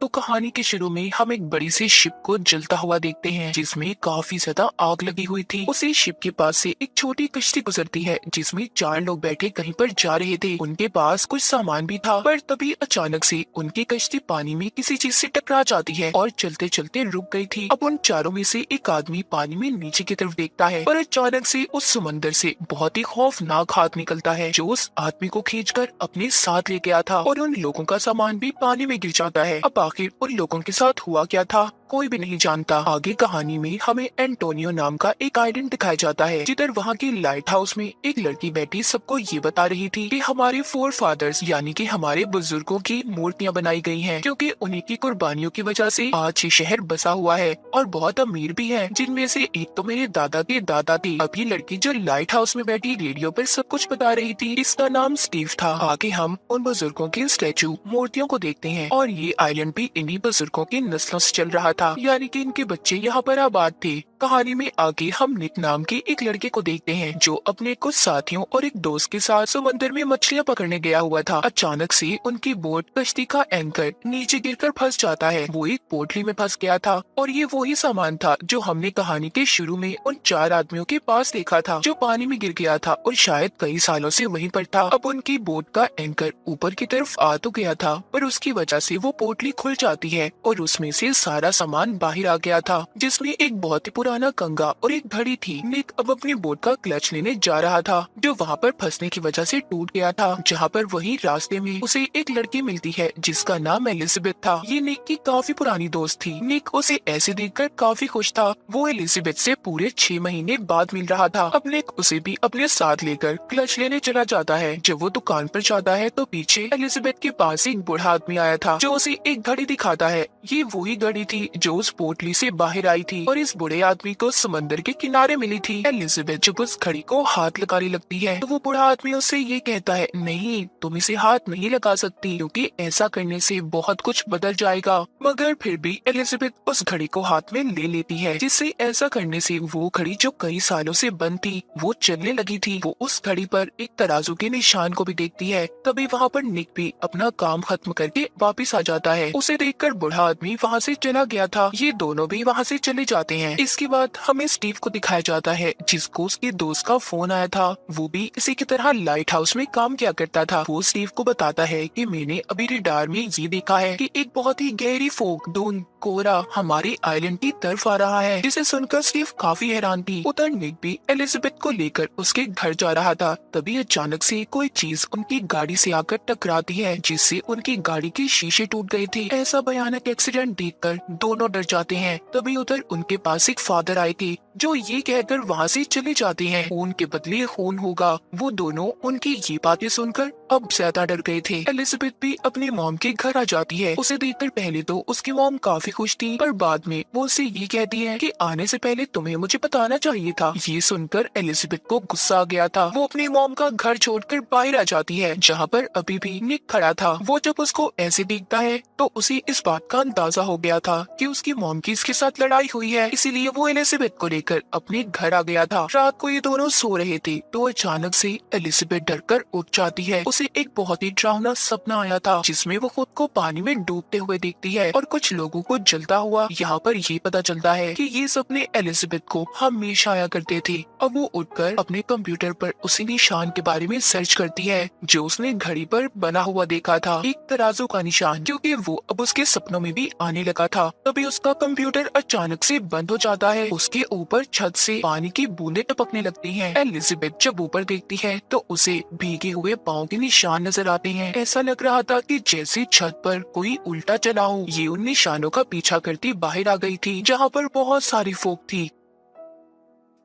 तो कहानी के शुरू में हम एक बड़ी सी शिप को जलता हुआ देखते हैं जिसमें काफी ज्यादा आग लगी हुई थी। उसी शिप के पास से एक छोटी कश्ती गुजरती है जिसमें 4 लोग बैठे कहीं पर जा रहे थे। उनके पास कुछ सामान भी था, पर तभी अचानक से उनकी कश्ती पानी में किसी चीज से टकरा जाती है और चलते चलते रुक गई थी। अब उन चारों में से एक आदमी पानी में नीचे की तरफ देखता है, पर अचानक से उस समंदर से बहुत ही खौफनाक हाथ निकलता है जो उस आदमी को खींचकर अपने साथ ले गया था और उन लोगों का सामान भी पानी में गिर जाता है। अब आखिर उन लोगों के साथ हुआ क्या था कोई भी नहीं जानता। आगे कहानी में हमें एंटोनियो नाम का एक आइलैंड दिखाया जाता है जिधर वहाँ की लाइट हाउस में एक लड़की बैठी सबको ये बता रही थी कि हमारे फोर फादर्स यानी कि हमारे बुजुर्गों की मूर्तियाँ बनाई गई हैं, क्योंकि उन्हीं की कुर्बानियों की वजह से आज ये शहर बसा हुआ है और बहुत अमीर भी है, जिनमें से एक तो मेरे दादा के दादा थे। अब ये लड़की जो लाइट हाउस में बैठी रेडियो पर सब कुछ बता रही थी, इसका नाम स्टीव था। आगे हम उन बुजुर्गों के स्टैचू मूर्तियों को देखते हैं और ये आइलैंड भी इन्हीं बुजुर्गों की नस्लों से चल रहा था, यानी कि इनके बच्चे यहाँ पर आबाद थे। कहानी में आगे हम निक नाम के एक लड़के को देखते हैं जो अपने कुछ साथियों और एक दोस्त के साथ समंदर में मछलियाँ पकड़ने गया हुआ था। अचानक से उनकी बोट कश्ती का एंकर नीचे गिरकर फंस जाता है। वो एक पोटली में फंस गया था और ये वही सामान था जो हमने कहानी के शुरू में उन 4 आदमियों के पास देखा था जो पानी में गिर गया था और शायद कई सालों से वहीं पर था। अब उनकी बोट का एंकर ऊपर की तरफ आ तो गया था, पर उसकी वजह से वो पोटली खुल जाती है और उसमें से सारा सामान बाहर आ गया था, जिसमें एक बहुत ही पुराना कंघा और एक घड़ी थी। निक अब अपनी बोट का क्लच लेने जा रहा था जो वहाँ पर फंसने की वजह से टूट गया था। जहाँ पर वही रास्ते में उसे एक लड़की मिलती है जिसका नाम एलिजाबेथ था। ये निक की काफी पुरानी दोस्त थी। निक उसे ऐसे देखकर काफी खुश था। वो एलिजाबेथ से पूरे 6 महीने बाद मिल रहा था। अब निक उसे भी अपने साथ लेकर क्लच लेने चला जाता है। जब वो दुकान पर जाता है तो पीछे एलिजाबेथ के पास एक बूढ़ा आदमी आया था जो उसे एक घड़ी दिखाता है। ये वही घड़ी थी जो उस पोटली से बाहर आई थी और इस बूढ़े आदमी को समंदर के किनारे मिली थी। एलिजाबेथ जब उस घड़ी को हाथ लगाने लगती है तो वो बूढ़ा आदमी उससे ये कहता है, नहीं तुम इसे हाथ नहीं लगा सकती क्योंकि ऐसा करने से बहुत कुछ बदल जाएगा। मगर फिर भी एलिजाबेथ उस घड़ी को हाथ में ले लेती है, जिससे ऐसा करने से वो घड़ी जो कई सालों से बंद थी वो चलने लगी थी। वो उस घड़ी पर एक तराजू के निशान को भी देखती है। तभी वहाँ पर निक भी अपना काम खत्म करके वापिस आ जाता है। उसे देखकर बूढ़ा आदमी वहाँ से चला गया था। ये दोनों भी वहाँ से चले जाते हैं। इसके बाद हमें स्टीव को दिखाया जाता है जिसको उसके दोस्त का फोन आया था। वो भी इसी की तरह लाइट हाउस में काम किया करता था। वो स्टीव को बताता है कि मैंने अभी रडार में ये देखा है कि एक बहुत ही गहरी फोक धुंध कोहरा हमारे आइलैंड की तरफ आ रहा है, जिसे सुनकर स्टीव काफी हैरान थी। उधर निक भी एलिजाबेथ को लेकर उसके घर जा रहा था। तभी अचानक से कोई चीज उनकी गाड़ी से आकर टकराती है जिससे उनकी गाड़ी के शीशे टूट गए थे। ऐसा भयानक एक्सीडेंट देखकर दोनों डर जाते हैं। तभी उधर उनके पास एक फादर आए थे जो ये कहकर वहाँ से चले जाते हैं खून के बदले खून होगा। वो दोनों उनकी ये बातें सुनकर अब ज्यादा डर गए थे। एलिजाबेथ भी अपने मॉम के घर आ जाती है। उसे देखकर पहले तो उसकी मॉम काफी खुश थी, पर बाद में वो उससे ये कहती है कि आने से पहले तुम्हें मुझे बताना चाहिए था। ये सुनकर एलिजाबेथ को गुस्सा आ गया था। वो अपनी मॉम का घर छोड़कर बाहर आ जाती है जहाँ पर अभी भी निक खड़ा था। वो जब उसको ऐसे देखता है तो उसे इस बात का अंदाजा हो गया था कि उसकी मॉम की इसके साथ लड़ाई हुई है, इसीलिए वो एलिजाबेथ को लेकर अपने घर आ गया था। रात को ये दोनों सो रहे थे तो अचानक से एलिजाबेथ डरकर उठ जाती है। उसे एक बहुत ही डरावना सपना आया था जिसमें वो खुद को पानी में डूबते हुए देखती है और कुछ लोगों को जलता हुआ। यहाँ पर ये पता चलता है कि ये सपने एलिजाबेथ को हमेशा आया करते थे। अब वो उठकर अपने कंप्यूटर पर उसी निशान के बारे में सर्च करती है जो उसने घड़ी पर बना हुआ देखा था, एक तराजू का निशान, क्योंकि वो अब उसके सपनों में भी आने लगा था। तभी उसका कंप्यूटर अचानक से बंद हो जाता है। उसके ऊपर छत से पानी की बूंदें टपकने लगती हैं। एलिजाबेथ जब ऊपर देखती है तो उसे भीगे हुए पाँव के निशान नजर आते हैं। ऐसा लग रहा था कि जैसे छत पर कोई उल्टा चला हो। ये उन निशानों का पीछा करती बाहर आ गई थी जहाँ पर बहुत सारी फोक थी।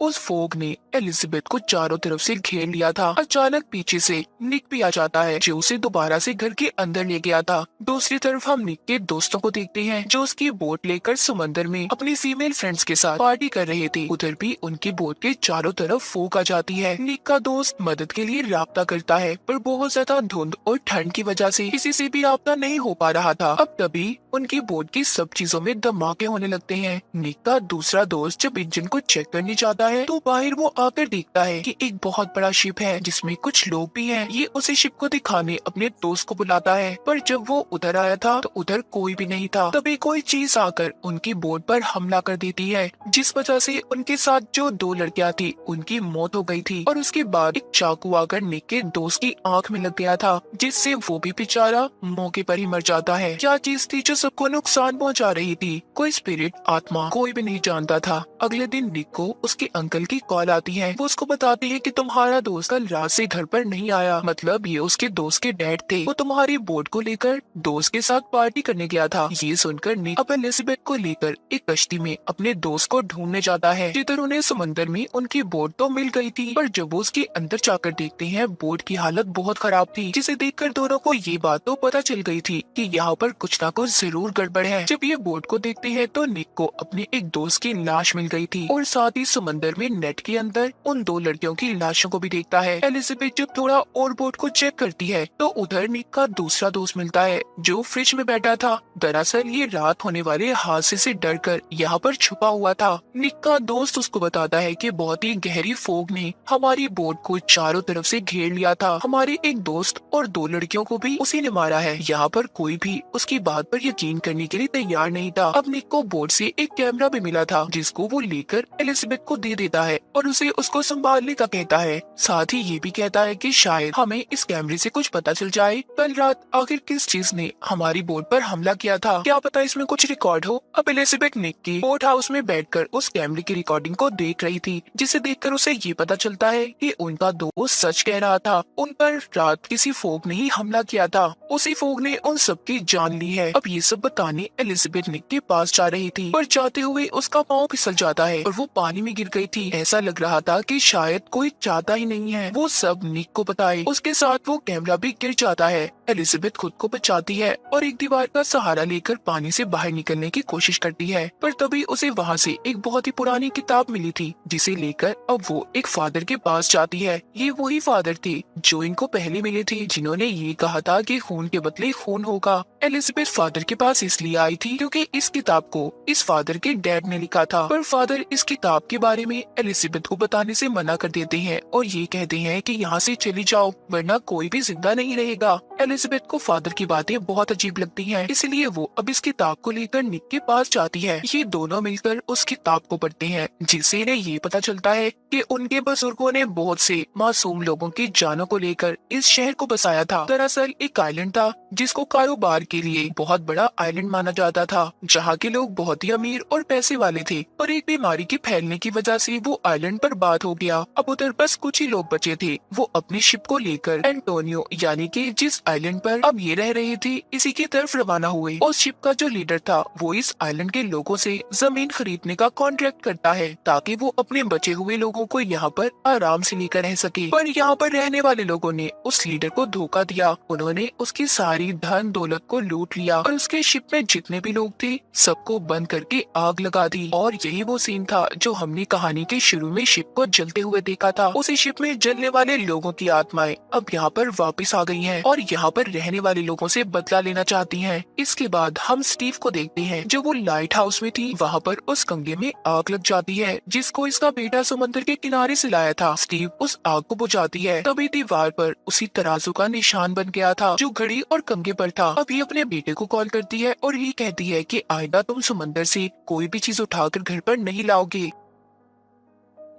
उस फोग ने एलिजाबेथ को चारों तरफ से घेर लिया था। अचानक पीछे से निक भी आ जाता है जो उसे दोबारा से घर के अंदर ले गया था। दूसरी तरफ हम निक के दोस्तों को देखते हैं जो उसकी बोट लेकर समंदर में अपनी फीमेल फ्रेंड्स के साथ पार्टी कर रहे थे। उधर भी उनकी बोट के चारों तरफ फोग आ जाती है। निक का दोस्त मदद के लिए राब्ता करता है, पर बहुत ज्यादा धुंध और ठंड की वजह से किसी से भी राब्ता नहीं हो पा रहा था। अब तभी उनकी बोट की सब चीजों में धमाके होने लगते हैं। निक का दूसरा दोस्त जब इंजन को चेक करने जाता है तो बाहर वो आकर देखता है कि एक बहुत बड़ा शिप है जिसमें कुछ लोग भी हैं। ये उसी शिप को दिखाने अपने दोस्त को बुलाता है, पर जब वो उधर आया था तो उधर कोई भी नहीं था। तभी कोई चीज आकर उनकी बोट पर हमला कर देती है, जिस वजह से उनके साथ जो 2 लड़कियां थी उनकी मौत हो गई थी। और उसके बाद एक चाकू आकर निक के दोस्त की आंख में लग गया था, जिससे वो भी बेचारा मौके पर ही मर जाता है। क्या चीज थी जो सबको नुकसान पहुंचा रही थी? कोई स्पिरिट, आत्मा, कोई भी नहीं जानता था। अगले दिन निक को उसके अंकल की कॉल आती है। वो उसको बताती है कि तुम्हारा दोस्त कल रात से घर पर नहीं आया, मतलब ये उसके दोस्त के डैड थे। वो तुम्हारी बोट को लेकर दोस्त के साथ पार्टी करने गया था। ये सुनकर निक अब एलिजाबेथ को लेकर एक कश्ती में अपने दोस्त को ढूंढने जाता है, जिधर उन्हें समुद्र में उनकी बोट तो मिल गई थी, पर जब वो उसके अंदर जाकर देखते हैं बोट की हालत बहुत खराब थी, जिसे देखकर दोनों को ये बात तो पता चल गई थी कि यहाँ पर कुछ ना कुछ जरूर गड़बड़ है। जब ये बोट को देखते हैं तो निक को अपने एक दोस्त की लाश मिल गई थी, और साथ ही समुद्र में नेट के अंदर उन 2 लड़कियों की लाशों को भी देखता है। एलिजाबेथ जब थोड़ा और बोट को चेक करती है तो उधर निक का दूसरा दोस्त मिलता है जो फ्रिज में बैठा था। दरअसल ये रात होने वाले हादसे से डरकर यहाँ पर छुपा हुआ था। निक का दोस्त उसको बताता है कि बहुत ही गहरी फोग ने हमारी बोट को चारों तरफ से घेर लिया था। हमारे एक दोस्त और 2 लड़कियों को भी उसी ने मारा है। यहाँ पर कोई भी उसकी बात पर यकीन करने के लिए तैयार नहीं था। अब निक को बोट से एक कैमरा भी मिला था, जिसको वो लेकर एलिजाबेथ को दे देता है और उसे उसको संभालने का कहता है। साथ ही ये भी कहता है कि शायद हमें इस कैमरे से कुछ पता चल जाए कल रात आखिर किस चीज ने हमारी बोट पर हमला किया था, क्या पता इसमें कुछ रिकॉर्ड हो। अब एलिजाबेथ निक की बोट हाउस में बैठकर उस कैमरे की रिकॉर्डिंग को देख रही थी, जिसे देखकर उसे ये पता चलता है कि उनका दोस्त सच कह रहा था। उन पर रात किसी फोग ने ही हमला किया था, उसी फोग ने उन सबकी जान ली है। अब ये सब बताने एलिजाबेथ निक के पास जा रही थी, पर जाते हुए उसका पाँव फिसल जाता है और वो पानी में गिर गई थी। ऐसा लग रहा था कि शायद कोई चाहता ही नहीं है वो सब निक को बताए। उसके साथ वो कैमरा भी गिर जाता है। एलिजाबेथ खुद को बचाती है और एक दीवार का सहारा लेकर पानी से बाहर निकलने की कोशिश करती है, पर तभी उसे वहाँ से एक बहुत ही पुरानी किताब मिली थी, जिसे लेकर अब वो एक फादर के पास जाती है। ये वही फादर थे जो इनको पहले मिले थे, जिन्होंने ये कहा था कि खून के बदले खून होगा। एलिजाबेथ फादर के पास इसलिए आई थी क्योंकि इस किताब को इस फादर के डैड ने लिखा था, पर फादर इस किताब के बारे में एलिजाबेथ को बताने से मना कर देते हैं और ये कहते हैं कि यहाँ से चली जाओ वरना कोई भी जिंदा नहीं रहेगा। एलिजाबेथ को फादर की बातें बहुत अजीब लगती हैं, इसलिए वो अब इस किताब को लेकर निक के पास जाती है। ये दोनों मिलकर उस किताब को पढ़ते हैं, जिससे इन्हें ये पता चलता है कि उनके बुजुर्गों ने बहुत से मासूम लोगों की जानों को लेकर इस शहर को बसाया था। दरअसल एक आइलैंड था जिसको कारोबार के लिए बहुत बड़ा आइलैंड माना जाता था, जहाँ के लोग बहुत ही अमीर और पैसे वाले थे, और एक बीमारी के फैलने की वजह से वो आइलैंड बर्बाद हो गया। अब उधर बस कुछ ही लोग बचे थे। वो अपनी शिप को लेकर एंटोनियो यानी कि जिस आइलैंड पर अब ये रह रहे थे इसी की तरफ रवाना हुए। उस शिप का जो लीडर था वो इस आइलैंड के लोगों से जमीन खरीदने का कॉन्ट्रैक्ट करता है, ताकि वो अपने बचे हुए लोगों को यहाँ पर आराम से लेकर रह सके। पर यहाँ पर रहने वाले लोगों ने उस लीडर को धोखा दिया। उन्होंने उसकी सारी धन दौलत को लूट लिया और उसके शिप में जितने भी लोग थे सबको बंद करके आग लगा दी। और यही वो सीन था जो हमने कहानी के शुरू में शिप को जलते हुए देखा था। उसी शिप में जलने वाले लोगों की आत्माएं अब यहाँ पर वापस आ गई हैं और यहाँ पर रहने वाले लोगों से बदला लेना चाहती हैं। इसके बाद हम स्टीव को देखते हैं जो वो लाइट हाउस में थी। वहाँ पर उस कंगे में आग लग जाती है जिसको इसका बेटा समुद्र के किनारे से लाया था। स्टीव उस आग को बुझाती है, तभी दीवार पर उसी तराजू का निशान बन गया था जो घड़ी और कंगे पर था। अब ये अपने बेटे को कॉल करती है और ये कहती है कि आइंदा तुम समुद्र से कोई भी चीज उठाकर घर पर नहीं लाओगे।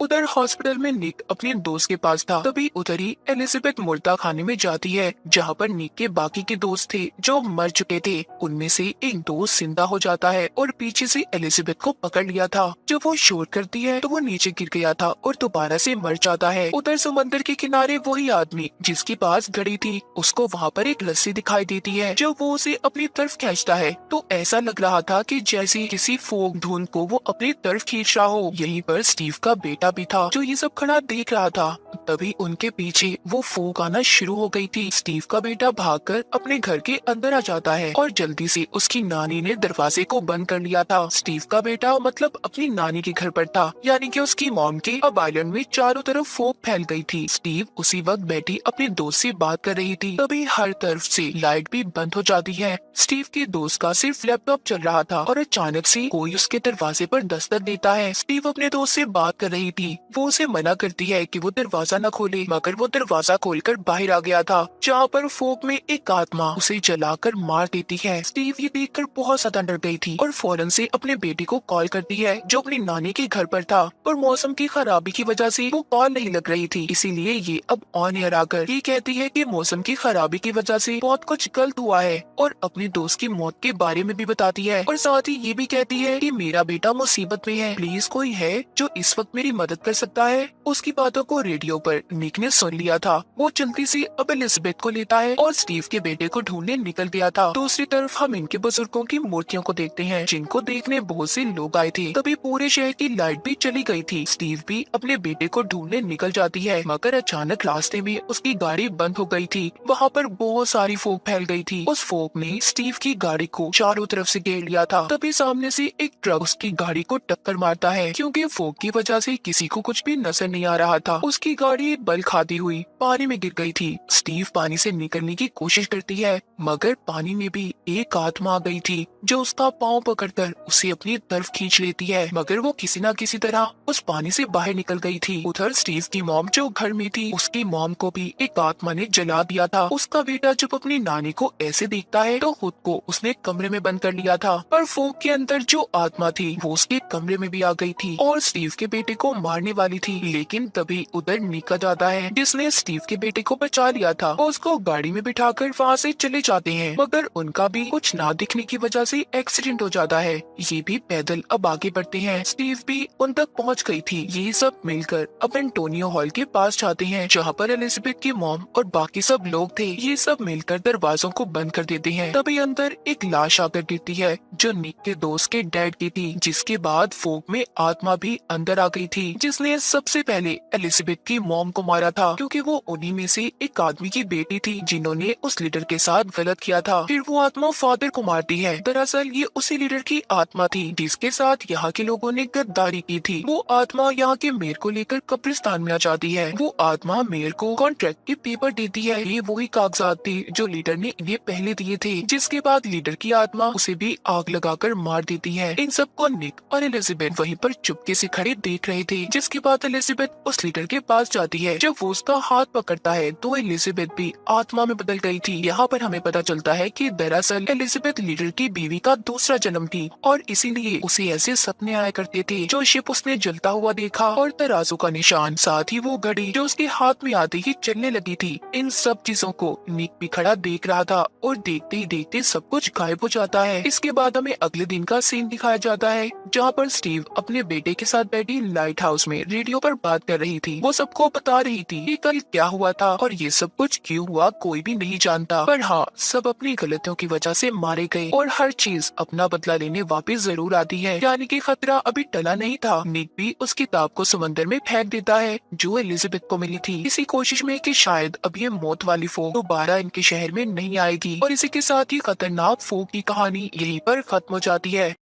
उधर हॉस्पिटल में निक अपने दोस्त के पास था, तभी उधर ही एलिजाबेथ मुर्दा खाने में जाती है जहाँ पर निक के बाकी के दोस्त थे जो मर चुके थे। उनमें से एक दोस्त जिंदा हो जाता है और पीछे से एलिजाबेथ को पकड़ लिया था। जब वो शोर करती है तो वो नीचे गिर गया था और दोबारा से मर जाता है। उधर समंदर के किनारे वही आदमी जिसके पास घड़ी थी, उसको वहाँ पर एक रस्सी दिखाई देती है। जब वो उसे अपनी तरफ खींचता है तो ऐसा लग रहा था कि जैसे किसी फोक धुन को वो अपनी तरफ खींच रहा हो। यहीं पर स्टीव का बेटा भी था जो ये सब खड़ा देख रहा था। तभी उनके पीछे वो फूंक आना शुरू हो गई थी। स्टीव का बेटा भागकर अपने घर के अंदर आ जाता है और जल्दी से उसकी नानी ने दरवाजे को बंद कर लिया था। स्टीव का बेटा मतलब अपनी नानी के घर पर था, यानी कि उसकी मॉम के अब आइलैंड में चारों तरफ फूंक फैल गई थी। स्टीव उसी वक्त बैठी अपने दोस्त से बात कर रही थी, तभी हर तरफ से लाइट भी बंद हो जाती है। स्टीव के दोस्त का सिर्फ लैपटॉप चल रहा था और अचानक से कोई उसके दरवाजे पर दस्तक देता है। स्टीव अपने दोस्त से बात कर रही थी। वो उसे मना करती है कि वो दरवाजा न खोले, मगर वो दरवाजा खोलकर बाहर आ गया था, जहाँ पर फोक में एक आत्मा उसे जलाकर मार देती है। स्टीव ये देखकर बहुत ज्यादा डर गई थी और फौरन से अपने बेटे को कॉल करती है, जो अपनी नानी के घर पर था, और मौसम की खराबी की वजह से वो कॉल नहीं लग रही थी। इसीलिए ये अब ऑन एयर आकर ये कहती है कि मौसम की खराबी की वजह से बहुत कुछ गलत हुआ है, और अपने दोस्त की मौत के बारे में भी बताती है, और साथ ही ये भी कहती है कि मेरा बेटा मुसीबत में है, प्लीज कोई है जो इस वक्त मेरी मदद कर सकता है। उसकी बातों को रेडियो पर निक ने सुन लिया था। वो जल्दी से अब एलिजाबेथ को लेता है और स्टीव के बेटे को ढूंढने निकल गया था। दूसरी तरफ हम इनके बुजुर्गों की मूर्तियों को देखते हैं, जिनको देखने बहुत से लोग आए थे। तभी पूरे शहर की लाइट भी चली गई थी। स्टीव भी अपने बेटे को ढूंढने निकल जाती है, मगर अचानक रास्ते में उसकी गाड़ी बंद हो गई थी। वहाँ पर बहुत सारी फोक फैल गई थी। उस फोक ने स्टीव की गाड़ी को चारों तरफ से घेर लिया था। तभी सामने से एक ट्रक उसकी गाड़ी को टक्कर मारता है, क्योंकि फोक की वजह से किसी को कुछ भी नजर नहीं आ रहा था। उसकी गाड़ी बल खाती हुई पानी में गिर गई थी। स्टीव पानी से निकलने की कोशिश करती है, मगर पानी में भी एक आत्मा आ गई थी, जो उसका पाँव पकड़कर उसे अपनी तरफ खींच लेती है, मगर वो किसी न किसी तरह उस पानी से बाहर निकल गई थी। उधर स्टीव की मॉम जो घर में थी, उसकी मॉम को भी एक आत्मा ने जला दिया था। उसका बेटा जब अपनी नानी को ऐसे देखता है तो खुद को उसने कमरे में बंद कर लिया था, पर फोक के अंदर जो आत्मा थी वो उसके कमरे में भी आ गई थी और स्टीव के बेटे को मारने वाली थी। लेकिन तभी उधर निक जाता है, जिसने स्टीव के बेटे को बचा लिया था, और उसको गाड़ी में बिठाकर वहाँ से चले जाते हैं, मगर उनका भी कुछ ना दिखने की वजह से एक्सीडेंट हो जाता है। ये भी पैदल अब आगे बढ़ते हैं। स्टीव भी उन तक पहुँच गई थी। ये सब मिलकर अब एंटोनियो हॉल के पास जाते हैं, जहाँ पर एलिजाबेथ की मॉम और बाकी सब लोग थे। ये सब मिलकर दरवाजों को बंद कर देते हैं। तभी अंदर एक लाश आकर गिरती है, जो निक के दोस्त के डैड की थी, जिसके बाद फोक में आत्मा भी अंदर आ गई थी, जिसने सबसे पहले एलिजाबेथ की मॉम को मारा था, क्योंकि वो उन्हीं में से एक आदमी की बेटी थी जिन्होंने उस लीडर के साथ गलत किया था। फिर वो आत्मा फादर को मारती है। दरअसल ये उसी लीडर की आत्मा थी जिसके साथ यहाँ के लोगों ने गद्दारी की थी। वो आत्मा यहाँ के मेयर को लेकर कब्रिस्तान में आ जाती है। वो आत्मा मेयर को कॉन्ट्रैक्ट के पेपर देती है। ये वही कागजात थे जो लीडर ने इन्हें पहले दिए थे, जिसके बाद लीडर की आत्मा उसे भी आग लगाकर मार देती है। इन सबको निक और एलिजाबेथ वहीं पर चुपके से खड़े देख रहे थे, जिसके बाद एलिजाबेथ उस लीडर के पास जाती है। जब वो उसका हाथ पकड़ता है तो एलिजाबेथ भी आत्मा में बदल गई थी। यहाँ पर हमें पता चलता है कि दरअसल एलिजाबेथ लीडर की बीवी का दूसरा जन्म थी, और इसीलिए उसे ऐसे सपने आया करते थे। जो शिप उसने जलता हुआ देखा और तराजू का निशान, साथ ही वो घड़ी जो उसके हाथ में आते ही चलने लगी थी, इन सब चीजों को निक भी खड़ा देख रहा था, और देखते ही देखते सब कुछ गायब हो जाता है। इसके बाद हमें अगले दिन का सीन दिखाया जाता है, जहाँ पर स्टीव अपने बेटे के साथ बैठी लाइट हाउस में रेडियो पर बात कर रही थी। वो सबको बता रही थी कि कल क्या हुआ था और ये सब कुछ क्यों हुआ कोई भी नहीं जानता, पर हाँ, सब अपनी गलतियों की वजह से मारे गए, और हर चीज अपना बदला लेने वापस जरूर आती है। यानी कि खतरा अभी टला नहीं था। निक भी उस किताब को समंदर में फेंक देता है जो एलिजाबेथ को मिली थी, इसी कोशिश में कि शायद अब ये मौत वाली फोक दोबारा इनके शहर में नहीं आएगी। और इसी के साथ ही खतरनाक फोक की कहानी यहीं पर खत्म हो जाती है।